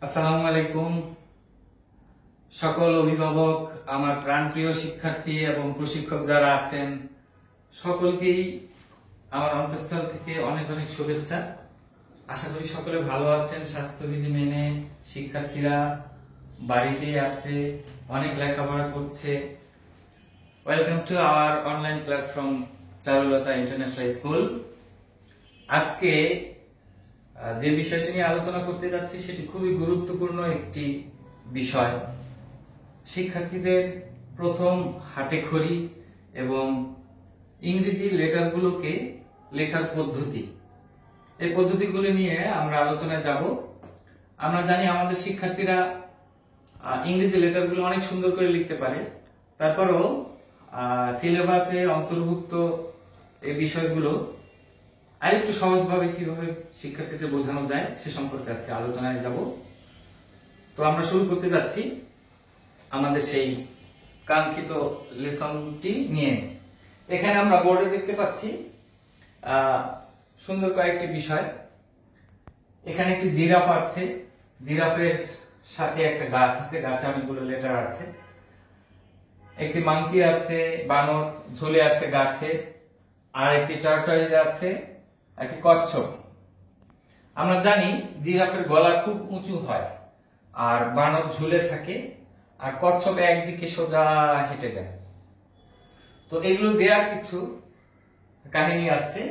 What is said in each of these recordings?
আসসালামু আলাইকুম। সকল অভিভাবক, আমার প্রাণপ্রিয় শিক্ষার্থী এবং প্রশিক্ষক যারা আছেন, সকলকেই আমার অন্তঃস্থল থেকে অনেক অনেক শুভেচ্ছা। আশা করি সকলে ভালো আছেন, স্বাস্থ্যবিধি মেনে শিক্ষার্থীরা বাড়িতে আছে, অনেক লেখাপড়া করছে। Welcome to our online class from Charulata international school. আজকে যে বিষয়টি নিয়ে আলোচনা করতে যাচ্ছি সেটি খুবই গুরুত্বপূর্ণ একটি বিষয়। শিক্ষার্থীদের প্রথম হাতেখড়ি এবং ইংরেজি লেটারগুলোকে লেখার পদ্ধতি, এই পদ্ধতিগুলো নিয়ে আমরা আলোচনায় যাব। আমরা জানি আমাদের শিক্ষার্থীরা ইংরেজি লেটারগুলো অনেক সুন্দর করে লিখতে পারে, তারপরও সিলেবাসে অন্তর্ভুক্ত এই বিষয়গুলো আরেকটু সহজভাবে কিভাবে শিক্ষার্থীদের বোঝানো যায় সে সম্পর্কে আজকে আলোচনায় যাব। তো আমরা শুরু করতে যাচ্ছি আমাদের সেই কাঙ্ক্ষিত লেসনটি নিয়ে। এখানে আমরা বোর্ডে দেখতে পাচ্ছি সুন্দর কয়েকটি বিষয়। এখানে একটি জিরাফ আছে, জিরাফের সাথে একটা গাছ আছে, গাছে অনেকগুলো লেটার আছে। একটি মাংকি আছে, বানর ঝুলে আছে গাছে, আর একটি টর্টয়েজ আছে, একটি কচ্ছপ। আমরা জানি জিরাফের গলা খুব উঁচু হয়, আর বানর ঝুলে থাকে, আর কচ্ছপ একদিকে সোজা হেঁটে যায়। তো এগুলো দেওয়ার কিছু কাহিনী আছে,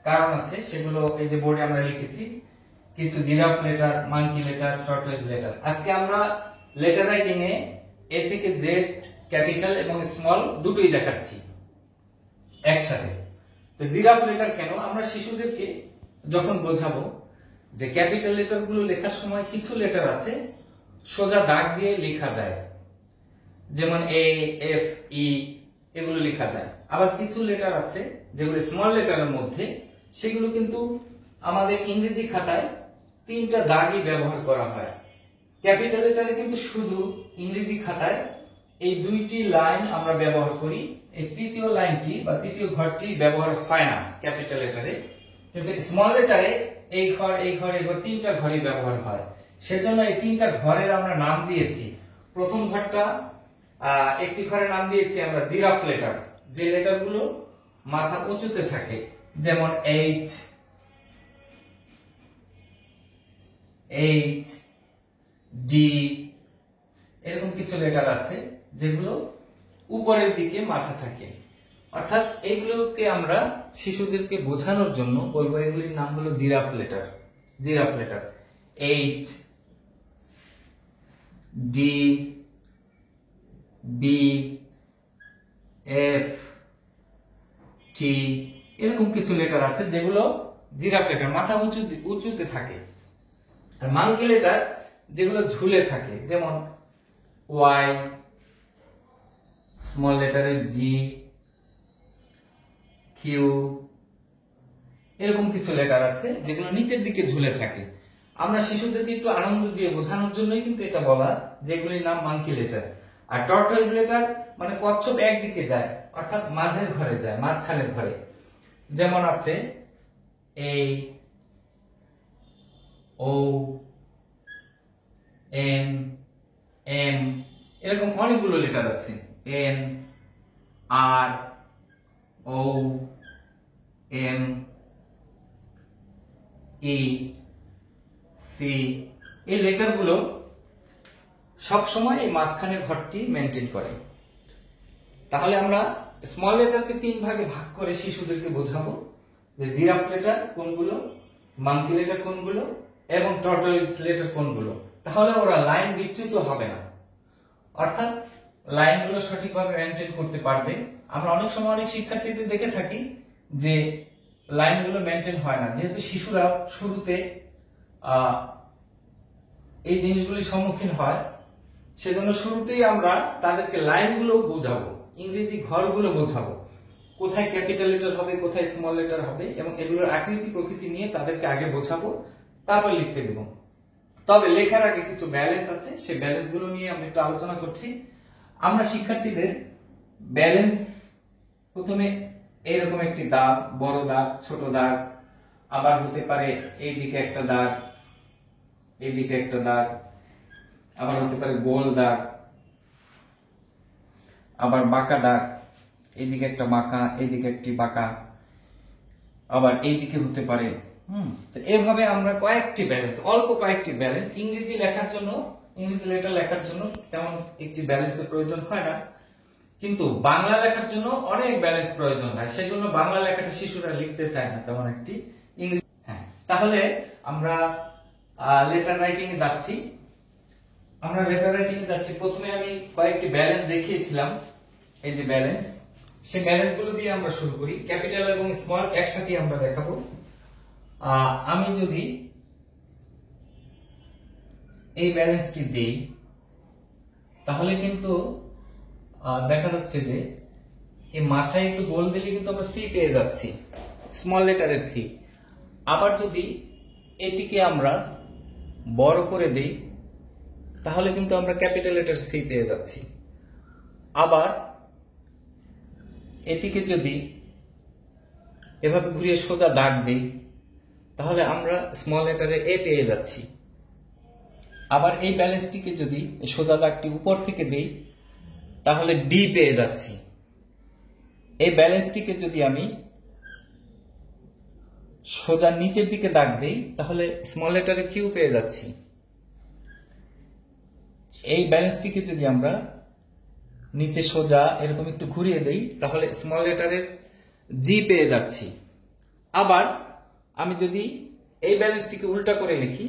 কারণ আছে, সেগুলো এই যে বোর্ডে আমরা লিখেছি। কিছু giraffe letter, monkey letter, টর্টয়েজ letter. আজকে আমরা লেটার রাইটিং এ এ থেকে জেড, ক্যাপিটাল এবং স্মল দুটোই দেখাচ্ছি একসাথে। তো জিরাফ লেটার কেন? আমরা শিশুদেরকে যখন বোঝাবো যে ক্যাপিটাল লেটার গুলো লেখার সময় কিছু লেটার আছে সোজা দাগ দিয়ে লেখা যায়, যেমন এ, এফ, ই এগুলো লেখা যায়। আবার কিছু লেটার আছে যেগুলো স্মল লেটারের মধ্যে, সেগুলো কিন্তু আমাদের ইংরেজি খাতায় তিনটা দাগই ব্যবহার করা হয়। ক্যাপিটাল লেটারে কিন্তু শুধু ইংরেজি খাতায় এই দুইটি লাইন আমরা ব্যবহার করি, এই তৃতীয় লাইনটি বা তৃতীয় ঘরটি ব্যবহার হয় না ক্যাপিটাল লেটারে। কিন্তু স্মল লেটারে এই ঘর, এই ঘর, এই ঘর, তিনটা ঘরই ব্যবহার হয়। সেজন্য এই তিনটা ঘরের আমরা নাম দিয়েছি। প্রথম ঘরটা, একটি ঘরের নাম দিয়েছি আমরা জিরাফ লেটার, যে লেটারগুলো মাথা উঁচুতে থাকে, যেমন এইচ, এইচ, ডি, এরকম কিছু লেটার আছে যেগুলো উপরের দিকে মাথা থাকে। অর্থাৎ এগুলোকে আমরা শিশুদেরকে বোঝানোর জন্য বলবো এগুলির নাম হলো giraffe letter. Giraffe letter H, D, B, F, T, এরকম কিছু লেটার আছে যেগুলো জিরাফ লেটার, মাথা উঁচুতে থাকে। আর মাংকি লেটার যেগুলো ঝুলে থাকে, যেমন ওয়াই, স্মল লেটারের জি, কিউ, এরকম কিছু লেটার আছে যেগুলো নিচের দিকে ঝুলে থাকে। আমরা শিশুদেরকে একটু আনন্দ দিয়ে বোঝানোর জন্যই কিন্তু এটা বলা, যেগুলির নাম মাংকি লেটার। আর টর্টয়েজ লেটার মানে কচ্ছপ একদিকে যায়, অর্থাৎ মাঝের ঘরে যায়, মাঝখানের ঘরে। যেমন আছে এই, ও, এন, এম, এরকম অনেকগুলো লেটার আছে। এন, আর, ও, এম, ই, সি, এই লেটারগুলো সবসময় এই মাঝখানের ঘরটি মেনটেন করে। তাহলে আমরা স্মল লেটারকে তিন ভাগে ভাগ করে শিশুদেরকে বোঝাবো যে জিরাফ লেটার কোনগুলো, মাংকি লেটার কোনগুলো এবং টর্টয়েজ লেটার কোনগুলো। তাহলে ওরা লাইন বিচ্যুত হবে না, অর্থাৎ লাইনগুলো সঠিকভাবে মেনটেন করতে পারবে। আমরা অনেক সময় অনেক শিক্ষার্থীদের দেখে থাকি যে লাইনগুলো মেনটেন হয় না, যেহেতু শিশুরা শুরুতে এই জিনিসগুলির সম্মুখীন হয়, সেজন্য শুরুতেই আমরা তাদেরকে লাইনগুলো বোঝাবো, ইংরেজি ঘরগুলো বোঝাবো, কোথায় ক্যাপিটাল লেটার হবে, কোথায় স্মল লেটার হবে, এবং এগুলোর আকৃতি প্রকৃতি নিয়ে তাদেরকে আগে বোঝাবো, তারপর লিখতে দেবো। তবে লেখার আগে কিছু ব্যালেন্স আছে, সেই ব্যালেন্স গুলো নিয়ে আমরা একটু আলোচনা করছি। আমরা শিক্ষার্থীদের ব্যালেন্স প্রথমে এইরকম একটি দাগ, বড় দাগ, ছোট দাগ, আবার হতে পারে এইদিকে একটা দাগ, এদিকে একটা দাগ, আবার হতে পারে গোল দাগ, আবার বাঁকা দাগ, এদিকে একটা বাঁকা, এদিকে একটি বাঁকা, আবার এইদিকে হতে পারে। তো এভাবে আমরা কয়েকটি ব্যালেন্স, অল্প কয়েকটি ব্যালেন্স, ইংরেজি লেখার জন্য, ইংরেজি লেটার লেখার জন্য তেমন একটি ব্যালেন্সের প্রয়োজন হয় না, কিন্তু বাংলা লেখার জন্য অনেক ব্যালেন্স প্রয়োজন হয়। সেই জন্য বাংলা লেখাটা শিশুরা লিখতে চায় না তেমন একটি, ইংরেজি। হ্যাঁ, তাহলে আমরা লেটার রাইটিং এ যাচ্ছি। আমরা লেটার রাইটিং এ যাচ্ছি। প্রথমে আমি কয়েকটি ব্যালেন্স দেখিয়েছিলাম, এই যে ব্যালেন্স, সেই ব্যালেন্স গুলো দিয়ে আমরা শুরু করি। ক্যাপিটাল এবং স্মল একসাথে আমরা দেখাবো। আমি যদি এই ব্যালেন্সটি দেই, তাহলে কিন্তু দেখা যাচ্ছে যে এই মাথায় একটু গোল দিলে কিন্তু আমরা সি পেয়ে যাচ্ছি, স্মল লেটারের সি। আবার যদি এটিকে আমরা বড় করে দেই, তাহলে কিন্তু আমরা ক্যাপিটাল লেটার সি পেয়ে যাচ্ছি। আবার এটিকে যদি এভাবে ঘুরিয়ে সোজা দাগ দিই, তাহলে আমরা স্মল লেটারে এ পেয়ে যাচ্ছি। আবার এই ব্যালেন্সটিকে যদি সোজা দাগটি উপর থেকে দেই, তাহলে ডি পেয়ে যাচ্ছি। এই ব্যালেন্সটিকে যদি আমি সোজা নিচের দিকে দাগ দেই, তাহলে স্মল লেটারে কিউ পেয়ে যাচ্ছি। এই ব্যালেন্সটিকে যদি আমরা নিচে সোজা এরকম একটু ঘুরিয়ে দেই, তাহলে স্মল লেটারের জি পেয়ে যাচ্ছি। আবার আমি যদি এই ব্যালেন্সটিকে উল্টা করে লিখি,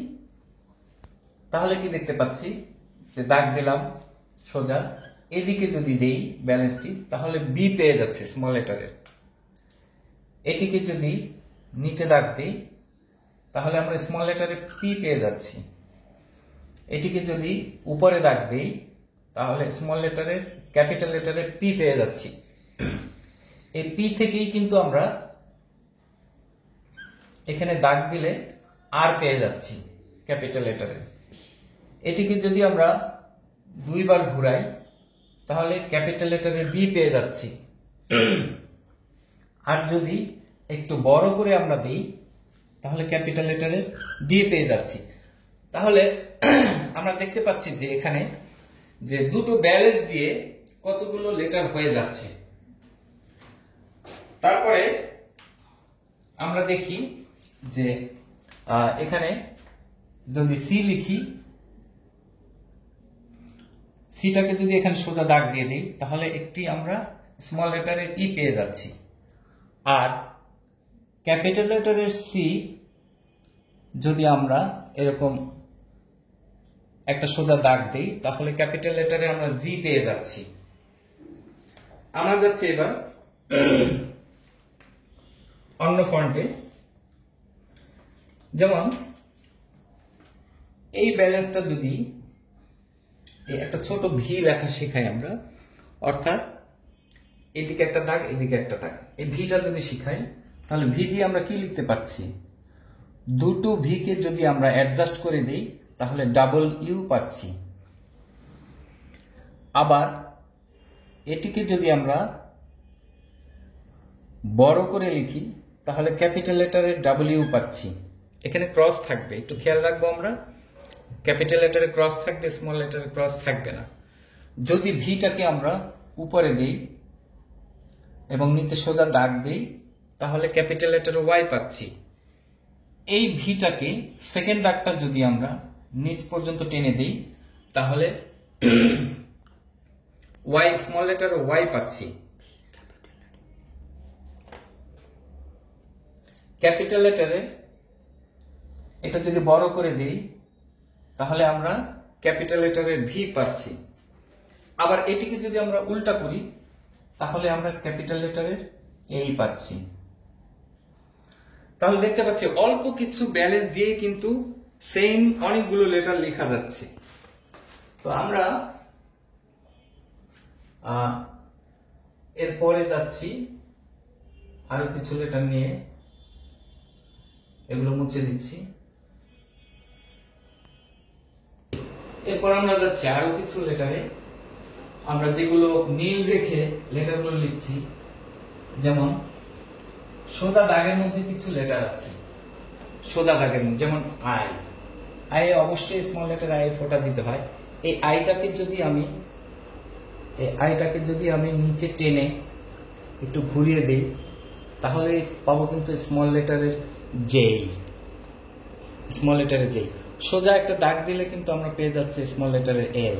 তাহলে কি দেখতে পাচ্ছি যে দাগ দিলাম সোজা, এদিকে যদি দেই ব্যালেন্সটি, তাহলে বি পেয়ে যাচ্ছে স্মল লেটারের। এটিকে যদি নিচে দাগ দিই, তাহলে আমরা স্মল লেটারে পি পেয়ে যাচ্ছি। এটিকে যদি উপরে দাগ দিই, তাহলে স্মল লেটারের, ক্যাপিটাল লেটারের পি পেয়ে যাচ্ছি। এই পি থেকেই কিন্তু আমরা এখানে দাগ দিলে আর পেয়ে যাচ্ছি ক্যাপিটাল লেটারে। এটিকে যদি আমরা দুইবার ঘুরাই, তাহলে ক্যাপিটাল লেটারের বি পেয়ে যাচ্ছি। আর যদি একটু বড় করে আমরা দিই, তাহলে ক্যাপিটাল লেটারের ডি পেয়ে যাচ্ছি। তাহলে আমরা দেখতে পাচ্ছি যে এখানে যে দুটো ব্যালেন্স দিয়ে কতগুলো লেটার হয়ে যাচ্ছে। তারপরে আমরা দেখি যে এখানে যদি সি লিখি, সিটাকে যদি এখানে সোজা দাগ দিয়ে দিই, তাহলে একটি আমরা স্মল লেটারের ই পেয়ে যাচ্ছি। আর ক্যাপিটাল লেটারের সি যদি আমরা এরকম একটা সোজা দাগ দিই, তাহলে ক্যাপিটাল লেটারে আমরা জি পেয়ে যাচ্ছি। আমরা যাচ্ছি এবার অন্য ফন্টে। যেমন এই ব্যালেন্সটা যদি একটা ছোট ভি লেখা শেখাই আমরা, অর্থাৎ এদিকে একটা দাগ, এদিকে একটা দাগ, এই ভিটা যদি শিখাই, তাহলে ভি দিয়ে আমরা কি লিখতে পারছি, দুটো ভি কে যদি আমরা অ্যাডজাস্ট করে দিই, তাহলে ডাবল ইউ পাচ্ছি। আবার এটিকে যদি আমরা বড় করে লিখি, তাহলে ক্যাপিটাল লেটারে ডাবল ইউ পাচ্ছি। এখানে ক্রস থাকবে, একটু খেয়াল রাখবো আমরা, ক্যাপিটাল লেটারে ক্রস থাকবে, স্মল লেটারে ক্রস থাকবে না। যদি ভিটাকে আমরা উপরে দিই এবং নিচে সোজা দাগ দিই, তাহলে ক্যাপিটাল লেটারে ওয়াই পাচ্ছি। এই ভিটাকে সেকেন্ড দাগটা যদি আমরা নিচ পর্যন্ত টেনে দিই, তাহলে ওয়াই, স্মল লেটারে ওয়াই পাচ্ছি। ক্যাপিটাল লেটারে এটা যদি বড় করে দিই, তাহলে আমরা ক্যাপিটাল লেটারের ভি পাচ্ছি। আবার এটিকে যদি আমরা উল্টা করি, তাহলে আমরা ক্যাপিটাল লেটারের এই পাচ্ছি। তাহলে দেখতে পাচ্ছি অল্প কিছু ব্যালেন্স দিয়ে কিন্তু সেম অনেকগুলো লেটার লেখা যাচ্ছে। তো আমরা এরপরে যাচ্ছি আরো কিছু লেটার নিয়ে, এগুলো মুছে দিচ্ছি। এরপর আমরা যাচ্ছি আরো কিছু লেটারে, আমরা যেগুলো মিল রেখে লেটারগুলো লিখছি। যেমন সোজা দাগের মধ্যে কিছু লেটার আছে, সোজা দাগের মধ্যে, যেমন আই, আই অবশ্যই স্মল লেটার আই ফোঁটা দিতে হয়। এই আইটাকে যদি আমি নিচে টেনে একটু ঘুরিয়ে দিই তাহলে পাবো কিন্তু স্মল লেটারের জেই। স্মল লেটারের জেই সোজা একটা দাগ দিলে কিন্তু আমরা পেয়ে যাচ্ছি স্মল লেটারের এল।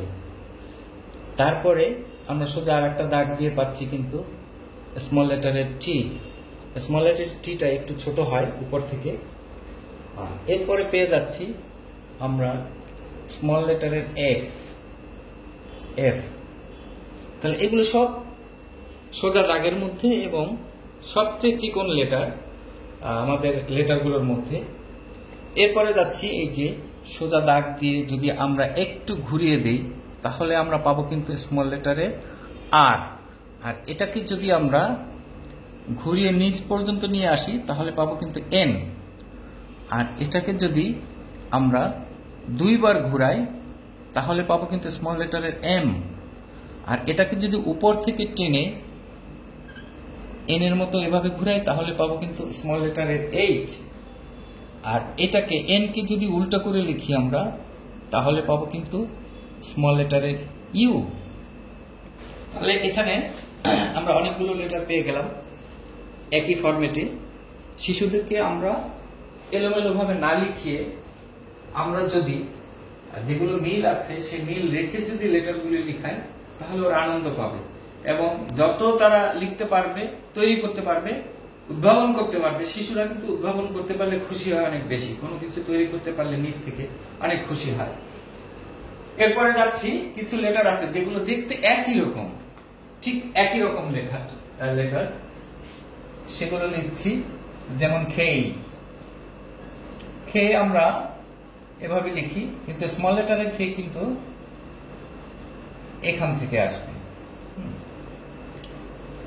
তারপরে আমরা সোজা আর একটা দাগ দিয়ে পাচ্ছি কিন্তু স্মল লেটারের টি। স্মল লেটারের টিটা একটু ছোট হয় উপর থেকে। এরপরে পেয়ে যাচ্ছি আমরা স্মল লেটারের এফ। তাহলে এগুলো সব সোজা দাগের মধ্যে এবং সবচেয়ে চিকন লেটার আমাদের লেটারগুলোর মধ্যে। এরপরে যাচ্ছি এই যে সোজা দাগ দিয়ে যদি আমরা একটু ঘুরিয়ে দিই তাহলে আমরা পাবো কিন্তু স্মল লেটারের আর। আর এটাকে যদি আমরা ঘুরিয়ে নিচ পর্যন্ত নিয়ে আসি তাহলে পাবো কিন্তু এন। আর এটাকে যদি আমরা দুইবার ঘুরাই তাহলে পাবো কিন্তু স্মল লেটারের এম। আর এটাকে যদি উপর থেকে টেনে এন এর মতো এভাবে ঘুরাই তাহলে পাবো কিন্তু স্মল লেটারের এইচ। আর এটাকে এন কে যদি উল্টো করে লিখি আমরা তাহলে পাবো কিন্তু স্মল লেটারের ইউ। তাহলে এখানে আমরা অনেকগুলো লেটার পেয়ে গেলাম একই ফরম্যাটে। শিশুদেরকে আমরা এলোমেলো ভাবে না লিখিয়ে আমরা যদি যেগুলো মিল আছে সেই মিল রেখে যদি লেটারগুলি লিখাই তাহলে ওরা আনন্দ পাবে এবং যত তারা লিখতে পারবে, তৈরি করতে পারবে, উদ্ভাবন করতে পারবে। শিশুরা কিন্তু উদ্ভাবন করতে পারলে খুশি হয় অনেক বেশি, কোনো কিছু তৈরি করতে পারলে নিজ থেকে অনেক খুশি হয়। এরপরে যাচ্ছি কিছু লেটার আছে যেগুলো দেখতে একই রকম, ঠিক একই রকম লেটার, সেগুলো লিখছি। যেমন খে আমরা এভাবে লিখি কিন্তু স্মল লেটারের খে কিন্তু এখান থেকে আসবে।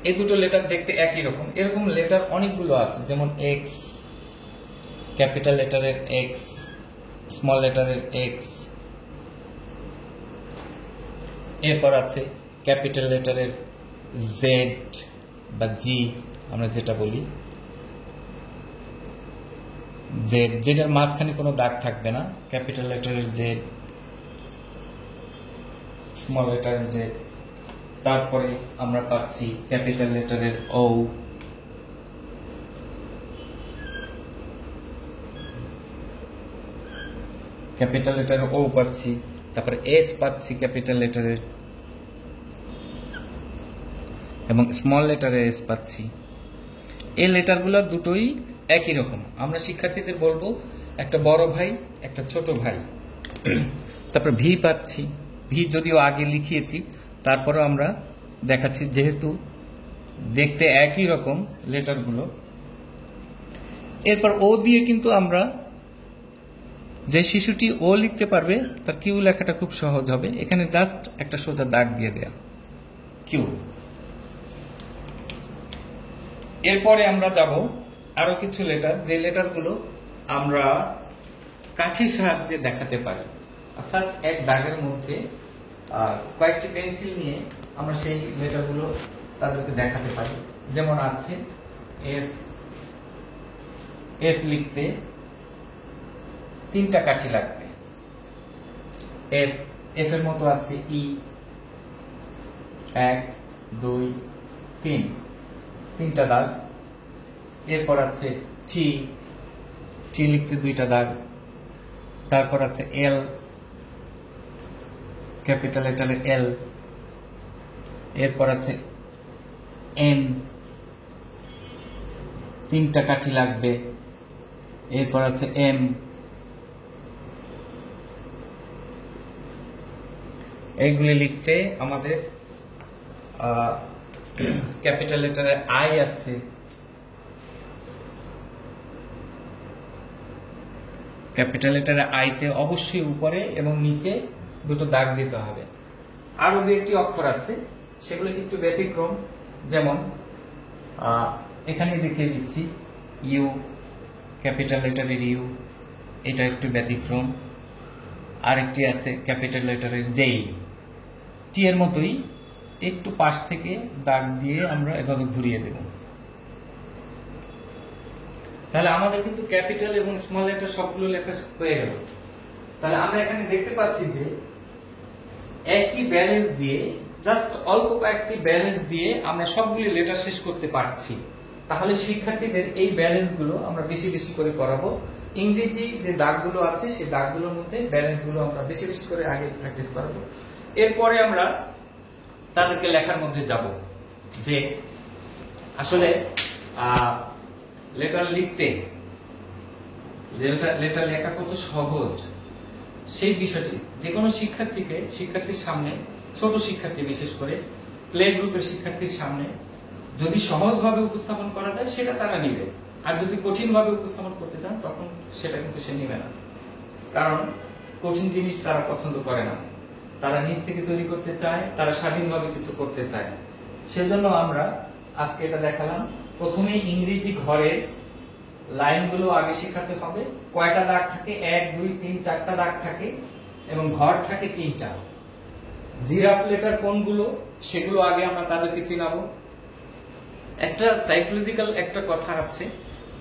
এই দুটো লেটার দেখতে একই রকম। এরকম লেটার অনেকগুলো আছে, যেমন এক্স, ক্যাপিটাল লেটারের এক্স, স্মল লেটারের এক্স। এরপর আছে ক্যাপিটাল লেটারের জেড বা জি আমরা যেটা বলি, জেড, যেটার মাঝখানে কোনো দাগ থাকবে না, ক্যাপিটাল লেটারের জেড, স্মল লেটারের জেড। তারপরে আমরা পাচ্ছি ক্যাপিটাল লেটারের ও, ক্যাপিটাল লেটারের ও পাচ্ছি। তারপরে এস পাচ্ছি ক্যাপিটাল লেটারের এবং স্মল লেটারের এস পাচ্ছি। এই লেটারগুলো দুটোই একই রকম। আমরা শিক্ষার্থীদের বলবো একটা বড় ভাই একটা ছোট ভাই। তারপর ভি পাচ্ছি, ভি যদিও আগে লিখিয়েছি তারপরেও আমরা দেখাচ্ছি যেহেতু দেখতে একই রকম লেটারগুলো। এরপর ও দিয়ে কিন্তু আমরা যে শিশুটি ও লিখতে পারবে তার কিউ লেখাটা খুব সহজ হবে। এখানে জাস্ট একটা সোজা দাগ দিয়ে দেয়া কিউ। এরপরে আমরা যাব আরো কিছু লেটার, যে লেটারগুলো আমরা কাঠির সাহায্যে দেখাতে পারি, অর্থাৎ এক দাগের মধ্যে কয়েকটি পেন্সিল নিয়ে আমরা সেই লেটারগুলো তাদেরকে দেখাতে পারি। যেমন আছে এফ, এফ লিখতে 3টা কাঠি লাগবে। এফ, এফ এর মতো আছে ই, 1 2 3, 3টা দাগ। এরপর আছে টি, টি লিখতে 2টা দাগ। তারপর আছে এল, ক্যাপিটাল লেটারের এল। এরপর আছে এন, 3টা কাঠি লাগবে। এরপর আছে এম, এইগুলি লিখতে আমাদের ক্যাপিটাল লেটারে আই আছে, ক্যাপিটাল লেটারে আইতে অবশ্যই উপরে এবং নিচে 2টো দাগ দিতে হবে। আরো 2-1টি অক্ষর আছে সেগুলো একটু ব্যতিক্রম, যেমন এখানে দেখিয়ে দিচ্ছি ইউ, ক্যাপিটাল লেটারের ইউ, এটা একটু ব্যতিক্রম। আরেকটি আছে ক্যাপিটাল লেটারের জেই, টি এর মতোই একটু পাশ থেকে দাগ দিয়ে আমরা এভাবে ঘুরিয়ে দেব। তাহলে আমাদের কিন্তু ক্যাপিটাল এবং স্মল লেটার সবগুলো লেখা হয়ে গেল। তাহলে আমরা এখানে দেখতে পাচ্ছি যে একই ব্যালেন্স দিয়ে, জাস্ট অল্প কয়েকটি ব্যালেন্স দিয়ে আমরা সবগুলি লেটার শেষ করতে পারছি। তাহলে শিক্ষার্থীদের এই ব্যালেন্স গুলো আমরা বেশি বেশি করে করাবো। ইংরেজি যে দাগগুলো আছে সেই দাগগুলোর মধ্যে ব্যালেন্স গুলো আমরা বেশি বেশি করে আগে প্র্যাকটিস করাবো। এরপরে আমরা তাদেরকে লেখার মধ্যে যাব যে আসলে লেটার লিখতে, লেটার লেখা কত সহজ সেই বিষয়টি যে কোনো শিক্ষার্থীর সামনে, ছোট শিক্ষার্থী বিশেষ করে প্লে গ্রুপের শিক্ষার্থীর সামনে যদি সহজভাবে উপস্থাপন করা যায় সেটা তারা নিবে, আর যদি কঠিনভাবে উপস্থাপন করতে চান তখন সেটা কিন্তু সে নিবে না। কারণ কঠিন জিনিস তারা পছন্দ করে না, তারা নিজ থেকে তৈরি করতে চায়, তারা স্বাধীনভাবে কিছু করতে চায়। সেজন্য আমরা আজকে এটা দেখালাম। প্রথমে ইংরেজি ঘরের লাইনগুলো আগে শেখাতে হবে। কয়টা দাগ থাকে? 1 2 3 4টা দাগ থাকে এবং ঘর থাকে 3টা। জিরাফ লেটার কোনগুলো সেগুলো আগে আমরা তাদেরকে চিনাবো। একটা সাইকোলজিক্যাল একটা কথা আছে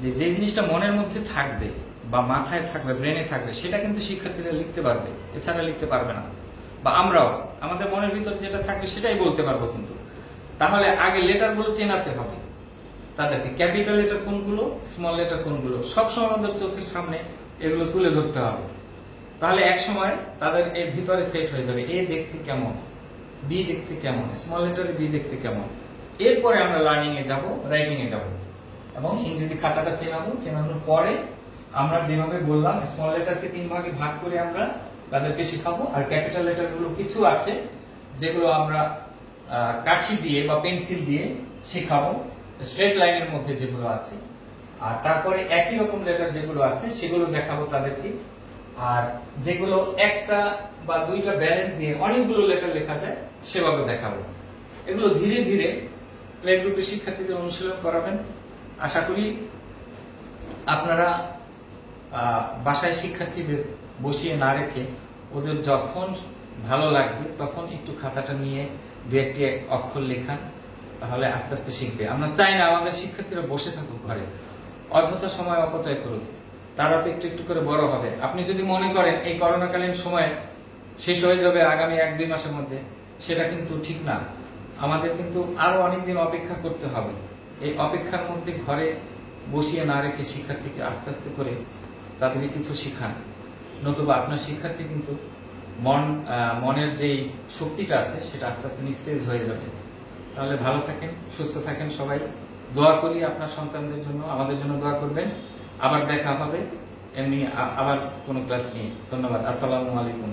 যে যে জিনিসটা মনের মধ্যে থাকবে বা মাথায় থাকবে, ব্রেনে থাকবে, সেটা কিন্তু শিক্ষার্থীরা লিখতে পারবে, এছাড়া লিখতে পারবে না। বা আমরাও আমাদের মনের ভিতর যেটা থাকবে সেটাই বলতে পারবো। কিন্তু তাহলে আগে লেটারগুলো চেনাতে হবে তাদেরকে। ক্যাপিটাল লেটার কোনগুলো, স্মল লেটার কোনগুলো, সবসময় আমাদের চোখের সামনে এগুলো তুলে ধরতে হবে। তাহলে এক সময় তাদের এর ভিতরে সেট হয়ে যাবে এ দেখতে কেমন, বি দেখতে কেমন, স্মল লেটারে বি দেখতে কেমন। এরপরে আমরা লার্নিং এ যাব, রাইটিং এ যাব এবং ইংরেজি খাতাটা চেনাবো। চেনানোর পরে আমরা যেভাবে বললাম স্মল লেটারকে 3 ভাগে ভাগ করে আমরা তাদেরকে শেখাবো। আর ক্যাপিটাল লেটার গুলো কিছু আছে যেগুলো আমরা কাঠি দিয়ে বা পেন্সিল দিয়ে শেখাবো, স্ট্রেট লাইনের মধ্যে যেগুলো আছে। আর তারপরে একই রকম লেটার যেগুলো আছে সেগুলো দেখাবো তাদেরকে। আর যেগুলো একটা বা দুইটা ব্যালেন্স দিয়ে অনেকগুলো লেটার লেখা যায় সেভাবে দেখাবো। এগুলো ধীরে ধীরে প্লে গ্রুপের শিক্ষার্থীদের অনুশীলন করাবেন। আশা করি আপনারা বাসায় শিক্ষার্থীদের বসিয়ে না রেখে ওদের যখন ভালো লাগবে তখন একটু খাতাটা নিয়ে 2-1টি অক্ষর লেখান, তাহলে আস্তে আস্তে শিখবে। আমরা চাই না আমাদের শিক্ষার্থীরা বসে থাকুক ঘরে, অযথা সময় অপচয় করুক। তারা তো একটু একটু করে বড় হবে। আপনি যদি মনে করেন এই করোনাকালীন সময় শেষ হয়ে যাবে আগামী 1-2 মাসের মধ্যে, সেটা কিন্তু ঠিক না। আমাদের কিন্তু আরো অনেকদিন অপেক্ষা করতে হবে। এই অপেক্ষার মধ্যে ঘরে বসিয়ে না রেখে শিক্ষার্থীকে আস্তে আস্তে করে তাদেরকে কিছু শিখান, নতুবা আপনার শিক্ষার্থী কিন্তু মনের যেই শক্তিটা আছে সেটা আস্তে আস্তে নিস্তেজ হয়ে যাবে। তাহলে ভালো থাকেন, সুস্থ থাকেন সবাই। দোয়া করি আপনার সন্তানদের জন্য, আমাদের জন্য দোয়া করবেন। আবার দেখা হবে এমনি আবার কোনো ক্লাস নিয়ে। ধন্যবাদ। আসসালামু আলাইকুম।